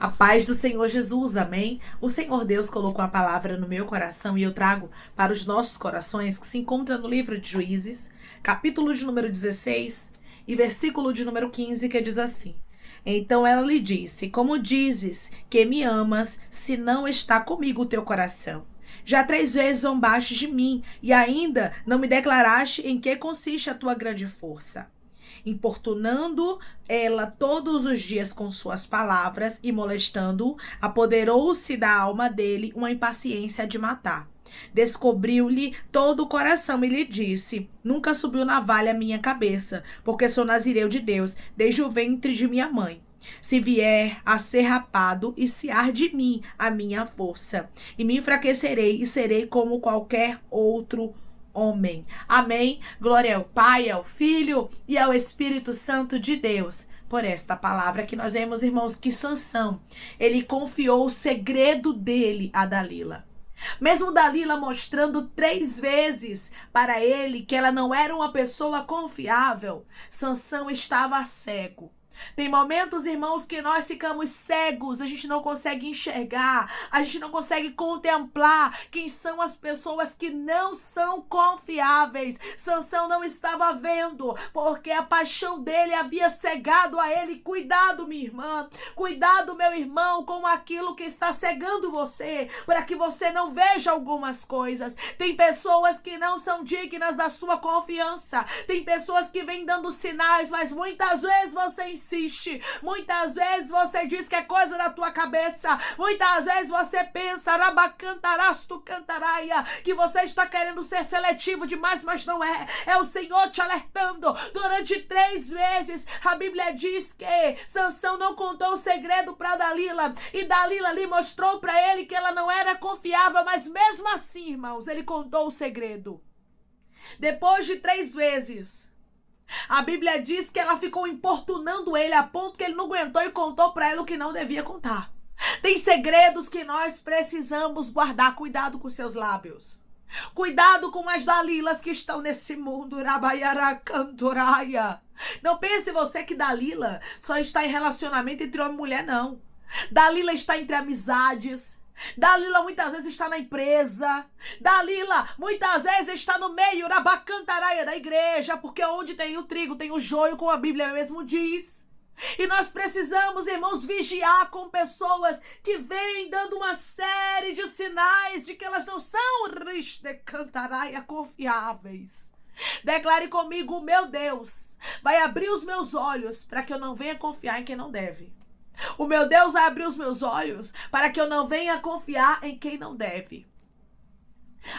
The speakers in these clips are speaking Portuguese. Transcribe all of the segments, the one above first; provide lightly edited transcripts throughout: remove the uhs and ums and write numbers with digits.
A paz do Senhor Jesus, amém? O Senhor Deus colocou a palavra no meu coração e eu trago para os nossos corações, que se encontra no livro de Juízes, capítulo de número 16 e versículo de número 15, que diz assim: Então ela lhe disse: Como dizes que me amas, se não está comigo o teu coração? Já 3 vezes zombaste de mim e ainda não me declaraste em que consiste a tua grande força. Importunando ela todos os dias com suas palavras e molestando-o, apoderou-se da alma dele uma impaciência de matar. Descobriu-lhe todo o coração e lhe disse: Nunca subiu navalha a minha cabeça, porque sou nazireu de Deus, desde o ventre de minha mãe. Se vier a ser rapado, e se há de mim a minha força, e me enfraquecerei e serei como qualquer outro homem. Amém. Glória ao Pai, ao Filho e ao Espírito Santo de Deus. Por esta palavra que nós vemos, irmãos, que Sansão, ele confiou o segredo dele a Dalila. Mesmo Dalila mostrando 3 vezes para ele que ela não era uma pessoa confiável, Sansão estava cego. Tem momentos, irmãos, que nós ficamos cegos, a gente não consegue enxergar, a gente não consegue contemplar quem são as pessoas que não são confiáveis. Sansão não estava vendo, porque a paixão dele havia cegado a ele. Cuidado, minha irmã, cuidado, meu irmão, com aquilo que está cegando você, para que você não veja algumas coisas. Tem pessoas que não são dignas da sua confiança, tem pessoas que vêm dando sinais, mas muitas vezes você insiste. Muitas vezes você diz que é coisa da tua cabeça. Muitas vezes você pensa, rabacantarastu cantaraia, que você está querendo ser seletivo demais, mas não é. É o Senhor te alertando. Durante 3 vezes, a Bíblia diz que Sansão não contou o segredo para Dalila, e Dalila lhe mostrou para ele que ela não era confiável, mas mesmo assim, irmãos, ele contou o segredo. Depois de 3 vezes, a Bíblia diz que ela ficou importunando ele a ponto que ele não aguentou e contou para ela o que não devia contar. Tem segredos que nós precisamos guardar. Cuidado com seus lábios. Cuidado com as Dalilas que estão nesse mundo. Não pense você que Dalila só está em relacionamento entre homem e mulher, não. Dalila está entre amizades. Dalila muitas vezes está na empresa. Dalila muitas vezes está no meio da bacantaraia da igreja, porque onde tem o trigo tem o joio, como a Bíblia mesmo diz. E nós precisamos, irmãos, vigiar com pessoas que vêm dando uma série de sinais de que elas não são confiáveis. Declare comigo: meu Deus vai abrir os meus olhos para que eu não venha confiar em quem não deve. O meu Deus vai abrir os meus olhos para que eu não venha confiar em quem não deve.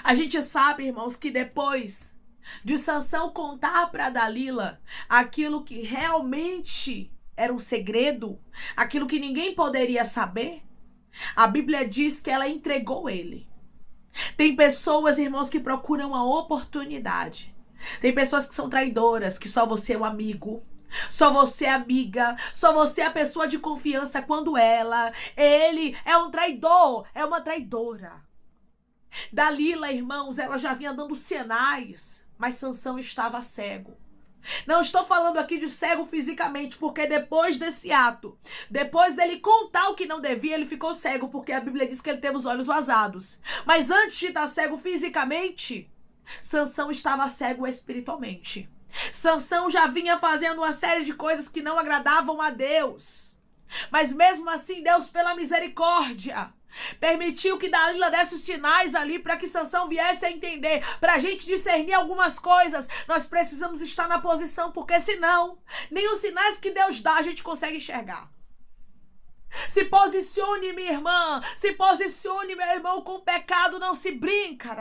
A gente sabe, irmãos, que depois de Sansão contar para Dalila aquilo que realmente era um segredo, aquilo que ninguém poderia saber, a Bíblia diz que ela entregou ele. Tem pessoas, irmãos, que procuram a oportunidade. Tem pessoas que são traidoras, que só você é um amigo. Só você é amiga, só você é a pessoa de confiança, quando ele é um traidor, é uma traidora. Dalila, irmãos, ela já vinha dando sinais, mas Sansão estava cego. Não estou falando aqui de cego fisicamente, porque depois desse ato, depois dele contar o que não devia, ele ficou cego, porque a Bíblia diz que ele teve os olhos vazados. Mas antes de estar cego fisicamente, Sansão estava cego espiritualmente. Sansão já vinha fazendo uma série de coisas que não agradavam a Deus. Mas mesmo assim, Deus, pela misericórdia, permitiu que Dalila desse os sinais ali para que Sansão viesse a entender. Para a gente discernir algumas coisas, nós precisamos estar na posição, porque senão, nem os sinais que Deus dá a gente consegue enxergar. Se posicione, minha irmã. Se posicione, meu irmão. Com o pecado não se brinca.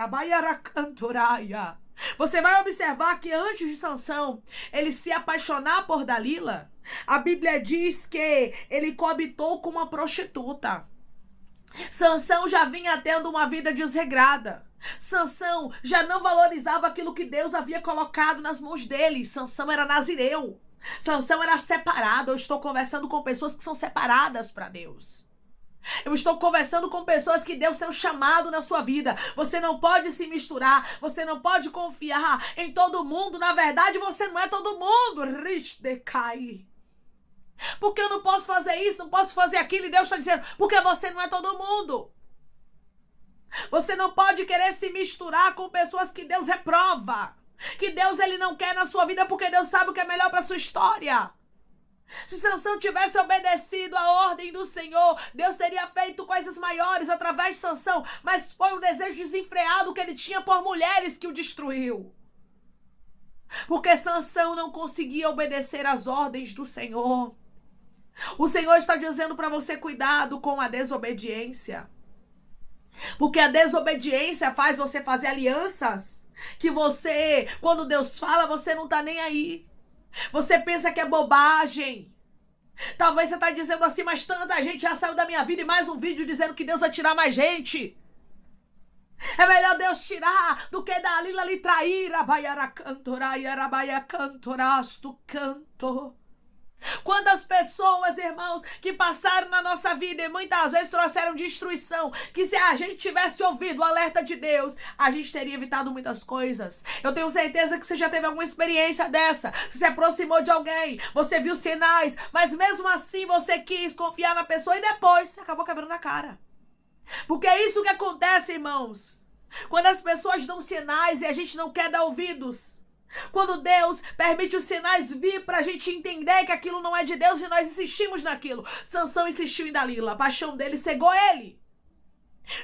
Você vai observar que antes de Sansão ele se apaixonar por Dalila, a Bíblia diz que ele coabitou com uma prostituta. Sansão já vinha tendo uma vida desregrada. Sansão já não valorizava aquilo que Deus havia colocado nas mãos dele. Sansão era nazireu. Sansão era separado. Eu estou conversando com pessoas que são separadas para Deus. Eu estou conversando com pessoas que Deus tem um chamado na sua vida. Você não pode se misturar. Você não pode confiar em todo mundo. Na verdade, você não é todo mundo. Porque eu não posso fazer isso, não posso fazer aquilo. E Deus está dizendo, porque você não é todo mundo. Você não pode querer se misturar com pessoas que Deus reprova. Que Deus ele não quer na sua vida, porque Deus sabe o que é melhor para a sua história. Se Sansão tivesse obedecido à ordem do Senhor, Deus teria feito coisas maiores através de Sansão. Mas foi um desejo desenfreado que ele tinha por mulheres que o destruiu. Porque Sansão não conseguia obedecer às ordens do Senhor. O Senhor está dizendo para você, cuidado com a desobediência. Porque a desobediência faz você fazer alianças que você, quando Deus fala, você não está nem aí. Você pensa que é bobagem. Talvez você está dizendo assim, mas tanta gente já saiu da minha vida e mais um vídeo dizendo que Deus vai tirar mais gente. É melhor Deus tirar do que Dalila lhe trair. Abaiara cantora, arabaia cantoras tu canto. Quantas pessoas, irmãos, que passaram na nossa vida e muitas vezes trouxeram destruição, que se a gente tivesse ouvido o alerta de Deus, a gente teria evitado muitas coisas. Eu tenho certeza que você já teve alguma experiência dessa. Você se aproximou de alguém, você viu sinais, mas mesmo assim você quis confiar na pessoa e depois você acabou quebrando a cara. Porque é isso que acontece, irmãos. Quando as pessoas dão sinais e a gente não quer dar ouvidos. Quando Deus permite os sinais vir para a gente entender que aquilo não é de Deus e nós insistimos naquilo. Sansão insistiu em Dalila, a paixão dele cegou ele.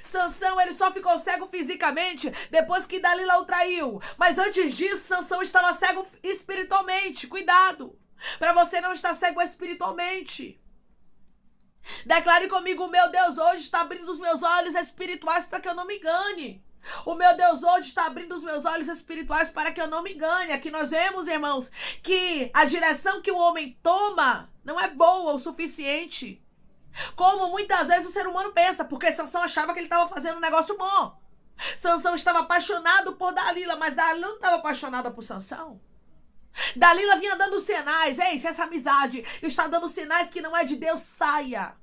Sansão, ele só ficou cego fisicamente depois que Dalila o traiu. Mas antes disso, Sansão estava cego espiritualmente. Cuidado, para você não estar cego espiritualmente. Declare comigo, o meu Deus hoje está abrindo os meus olhos espirituais para que eu não me engane. O meu Deus hoje está abrindo os meus olhos espirituais para que eu não me engane. Aqui nós vemos, irmãos, que a direção que o homem toma não é boa o suficiente. Como muitas vezes o ser humano pensa, porque Sansão achava que ele estava fazendo um negócio bom. Sansão estava apaixonado por Dalila, mas Dalila não estava apaixonada por Sansão. Dalila vinha dando sinais. Ei, se essa amizade está dando sinais que não é de Deus, saia.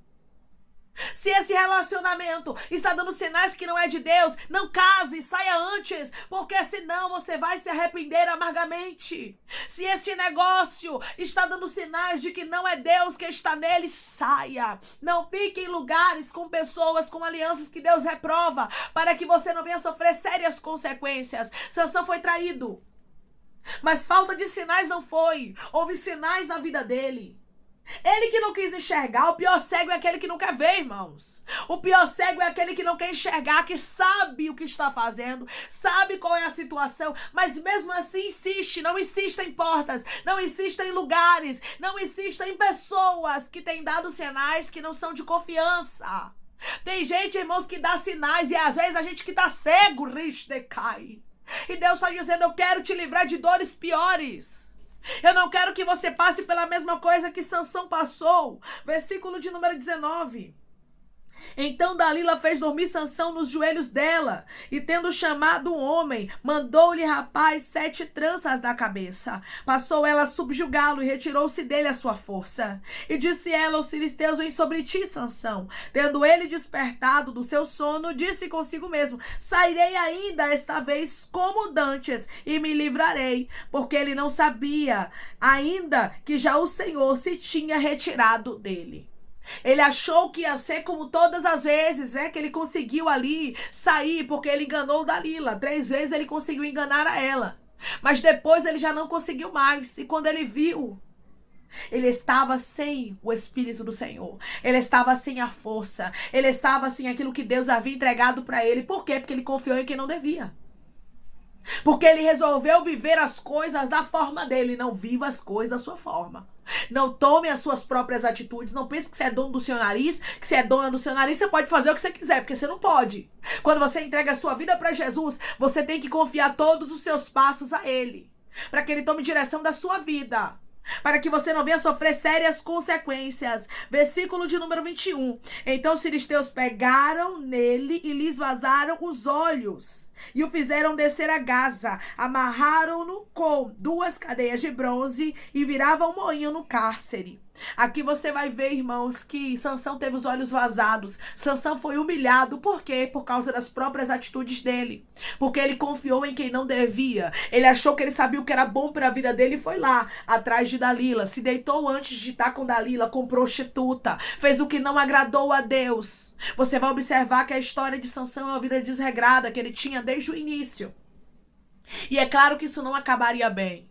Se esse relacionamento está dando sinais que não é de Deus, não case, saia antes, porque senão você vai se arrepender amargamente. Se esse negócio está dando sinais de que não é Deus que está nele, saia. Não fique em lugares com pessoas, com alianças que Deus reprova, para que você não venha sofrer sérias consequências. Sansão foi traído, mas falta de sinais não foi. Houve sinais na vida dele. Ele que não quis enxergar. O pior cego é aquele que não quer ver, irmãos. O pior cego é aquele que não quer enxergar, que sabe o que está fazendo, sabe qual é a situação, mas mesmo assim insiste. Não insista em portas, não insista em lugares, não insista em pessoas que têm dado sinais que não são de confiança. Tem gente, irmãos, que dá sinais e às vezes a gente que está cego, cai. E Deus está dizendo, eu quero te livrar de dores piores. Eu não quero que você passe pela mesma coisa que Sansão passou. Versículo de número 19. Então Dalila fez dormir Sansão nos joelhos dela, e tendo chamado um homem, mandou-lhe rapaz 7 tranças da cabeça. Passou ela a subjugá-lo e retirou-se dele a sua força. E disse ela aos filisteus, vem sobre ti, Sansão. Tendo ele despertado do seu sono, disse consigo mesmo, sairei ainda esta vez como dantes, e me livrarei, porque ele não sabia ainda que já o Senhor se tinha retirado dele. Ele achou que ia ser como todas as vezes, né? Que ele conseguiu ali sair, porque ele enganou Dalila. 3 vezes ele conseguiu enganar a ela. Mas depois ele já não conseguiu mais. E quando ele viu, ele estava sem o Espírito do Senhor. Ele estava sem a força. Ele estava sem aquilo que Deus havia entregado para ele. Por quê? Porque ele confiou em quem não devia. Porque ele resolveu viver as coisas da forma dele. Não viva as coisas da sua forma. Não tome as suas próprias atitudes. Não pense que você é dono do seu nariz, que você é dona do seu nariz, você pode fazer o que você quiser, porque você não pode. Quando você entrega a sua vida para Jesus, você tem que confiar todos os seus passos a Ele, para que Ele tome direção da sua vida, para que você não venha sofrer sérias consequências. Versículo de número 21. Então os filisteus pegaram nele e lhes vazaram os olhos e o fizeram descer a Gaza. Amarraram-no com 2 cadeias de bronze e viravam um moinho no cárcere. Aqui você vai ver, irmãos, que Sansão teve os olhos vazados. Sansão foi humilhado. Por quê? Por causa das próprias atitudes dele. Porque ele confiou em quem não devia. Ele achou que ele sabia o que era bom para a vida dele e foi lá, atrás de Dalila. Se deitou antes de estar com Dalila, com prostituta. Fez o que não agradou a Deus. Você vai observar que a história de Sansão é uma vida desregrada que ele tinha desde o início. E é claro que isso não acabaria bem.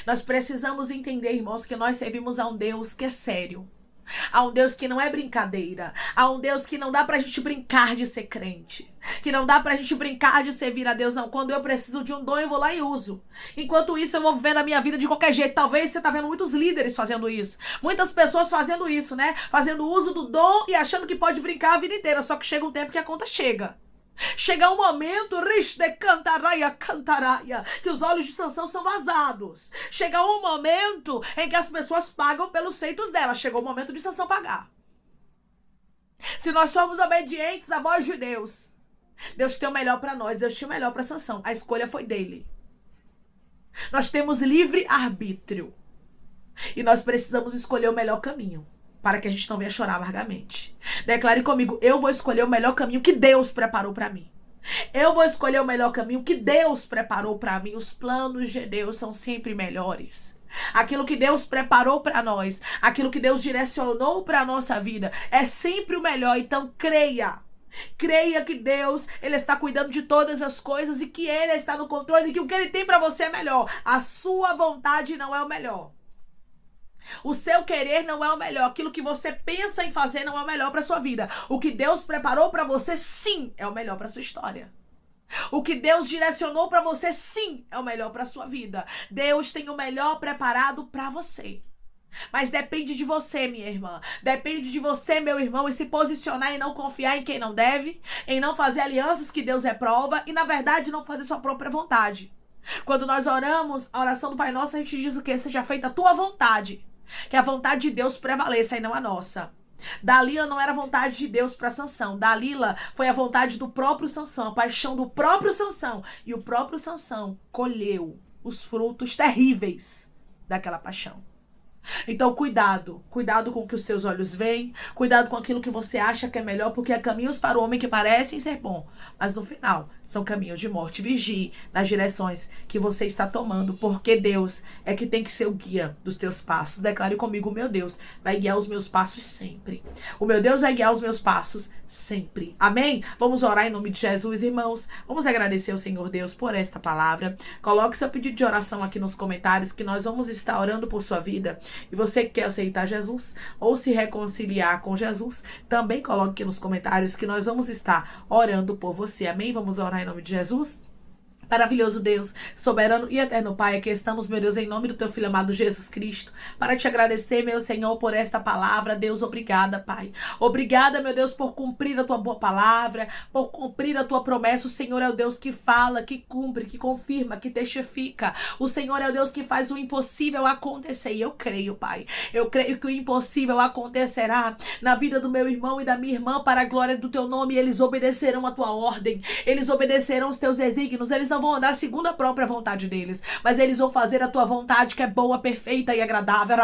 Nós precisamos entender, irmãos, que nós servimos a um Deus que é sério. A um Deus que não é brincadeira. A um Deus que não dá pra gente brincar de ser crente. Que não dá pra gente brincar de servir a Deus, não. Quando eu preciso de um dom, eu vou lá e uso. Enquanto isso, eu vou vivendo a minha vida de qualquer jeito. Talvez você tá vendo muitos líderes fazendo isso. Muitas pessoas fazendo isso, né? Fazendo uso do dom e achando que pode brincar a vida inteira. Só que chega um tempo que a conta chega. Chega um momento, que os olhos de Sansão são vazados. Chega um momento em que as pessoas pagam pelos feitos dela. Chegou o momento de Sansão pagar. Se nós formos obedientes à voz de Deus, Deus tem o melhor para nós. Deus tinha o melhor para Sansão. A escolha foi dele. Nós temos livre arbítrio. E nós precisamos escolher o melhor caminho, para que a gente não venha chorar amargamente. Declare comigo, eu vou escolher o melhor caminho que Deus preparou para mim. Eu vou escolher o melhor caminho que Deus preparou para mim. Os planos de Deus são sempre melhores. Aquilo que Deus preparou para nós, aquilo que Deus direcionou para a nossa vida, é sempre o melhor. Então creia. Creia que Deus, Ele está cuidando de todas as coisas e que Ele está no controle e que o que Ele tem para você é melhor. A sua vontade não é o melhor. O seu querer não é o melhor. Aquilo que você pensa em fazer não é o melhor para sua vida. O que Deus preparou para você, sim, é o melhor para sua história. O que Deus direcionou para você, sim, é o melhor para sua vida. Deus tem o melhor preparado para você. Mas depende de você, minha irmã. Depende de você, meu irmão, em se posicionar e não confiar em quem não deve, em não fazer alianças que Deus reprova e, na verdade, não fazer sua própria vontade. Quando nós oramos, a oração do Pai Nosso, a gente diz o quê? Seja feita a tua vontade. Que a vontade de Deus prevaleça e não a nossa. Dalila não era a vontade de Deus para Sansão. Dalila foi a vontade do próprio Sansão, a paixão do próprio Sansão. E o próprio Sansão colheu os frutos terríveis daquela paixão. Então cuidado com o que os seus olhos veem, cuidado com aquilo que você acha que é melhor, porque há caminhos para o homem que parecem ser bom, mas no final são caminhos de morte. Vigie nas direções que você está tomando, porque Deus é que tem que ser o guia dos teus passos. Declare comigo, o meu Deus vai guiar os meus passos sempre. O meu Deus vai guiar os meus passos sempre. Amém? Vamos orar em nome de Jesus, irmãos. Vamos agradecer ao Senhor Deus por esta palavra. Coloque seu pedido de oração aqui nos comentários, que nós vamos estar orando por sua vida. E você que quer aceitar Jesus ou se reconciliar com Jesus, também coloque aqui nos comentários que nós vamos estar orando por você. Amém? Vamos orar em nome de Jesus? Maravilhoso Deus, soberano e eterno Pai, aqui estamos, meu Deus, em nome do teu Filho amado Jesus Cristo, para te agradecer, meu Senhor, por esta palavra. Deus, obrigada, Pai. Obrigada, meu Deus, por cumprir a tua boa palavra, por cumprir a tua promessa. O Senhor é o Deus que fala, que cumpre, que confirma, que testifica. O Senhor é o Deus que faz o impossível acontecer. E eu creio, Pai. Eu creio que o impossível acontecerá na vida do meu irmão e da minha irmã para a glória do teu nome. Eles obedecerão a tua ordem. Eles obedecerão os teus desígnios. Eles não vão andar segundo a própria vontade deles, mas eles vão fazer a tua vontade, que é boa, perfeita e agradável.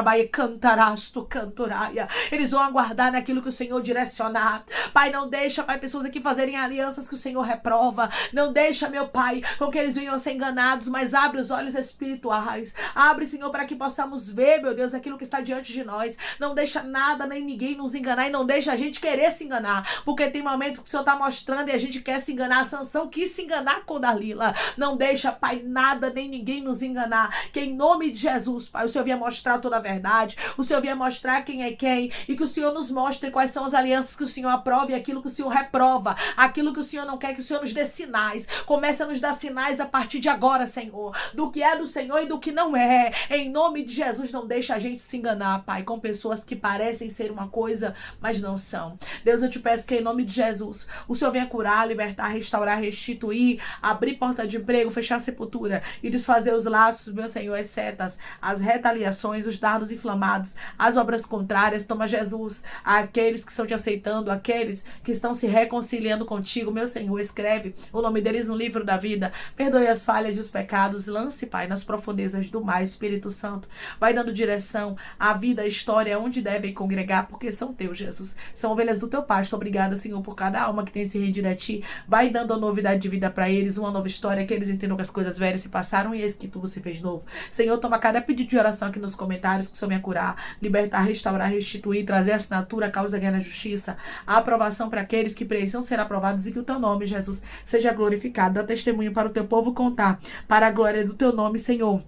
Eles vão aguardar naquilo que o Senhor direcionar. Pai, não deixa, Pai, pessoas aqui fazerem alianças que o Senhor reprova. Não deixa, meu Pai, com que eles venham a ser enganados, mas abre os olhos espirituais. Abre, Senhor, para que possamos ver, meu Deus, aquilo que está diante de nós. Não deixa nada nem ninguém nos enganar, e não deixa a gente querer se enganar, porque tem momentos que o Senhor está mostrando e a gente quer se enganar. A Sansão quis se enganar com Dalila. Não deixa, Pai, nada nem ninguém nos enganar. Que em nome de Jesus, Pai, o Senhor venha mostrar toda a verdade. O Senhor venha mostrar quem é quem. E que o Senhor nos mostre quais são as alianças que o Senhor aprova e aquilo que o Senhor reprova. Aquilo que o Senhor não quer, que o Senhor nos dê sinais. Comece a nos dar sinais a partir de agora, Senhor. Do que é do Senhor e do que não é. Em nome de Jesus, não deixa a gente se enganar, Pai, com pessoas que parecem ser uma coisa, mas não são. Deus, eu te peço que em nome de Jesus, o Senhor venha curar, libertar, restaurar, restituir, abrir porta de de emprego, fechar a sepultura e desfazer os laços, meu Senhor, as setas, as retaliações, os dardos inflamados, as obras contrárias. Toma, Jesus, aqueles que estão te aceitando, aqueles que estão se reconciliando contigo, meu Senhor, escreve o nome deles no livro da vida, perdoe as falhas e os pecados, lance, Pai, nas profundezas do mar. Espírito Santo, vai dando direção à vida, à história, onde devem congregar, porque são teus, Jesus, são ovelhas do teu pasto. Obrigada, Senhor, por cada alma que tem se rendido a ti. Vai dando a novidade de vida para eles, uma nova história, que eles entendam que as coisas velhas se passaram e eis que tudo se fez novo. Senhor, toma cada pedido de oração aqui nos comentários, que o Senhor venha curar, libertar, restaurar, restituir, trazer a assinatura, a causa, guerra na justiça, a aprovação para aqueles que precisam ser aprovados, e que o teu nome, Jesus, seja glorificado. Dá testemunho para o teu povo contar, para a glória do teu nome, Senhor.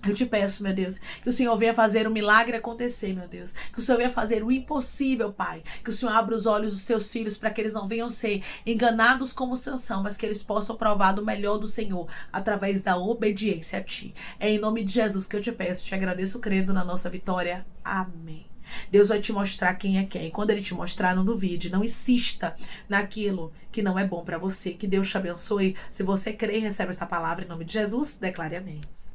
Eu te peço, meu Deus, que o Senhor venha fazer um milagre acontecer, meu Deus. Que o Senhor venha fazer o impossível, Pai. Que o Senhor abra os olhos dos teus filhos para que eles não venham ser enganados como Sansão, mas que eles possam provar do melhor do Senhor através da obediência a Ti. É em nome de Jesus que eu te peço, te agradeço crendo na nossa vitória. Amém. Deus vai te mostrar quem é quem. Quando Ele te mostrar, não duvide, não insista naquilo que não é bom para você. Que Deus te abençoe. Se você crê e recebe esta palavra em nome de Jesus, declare amém.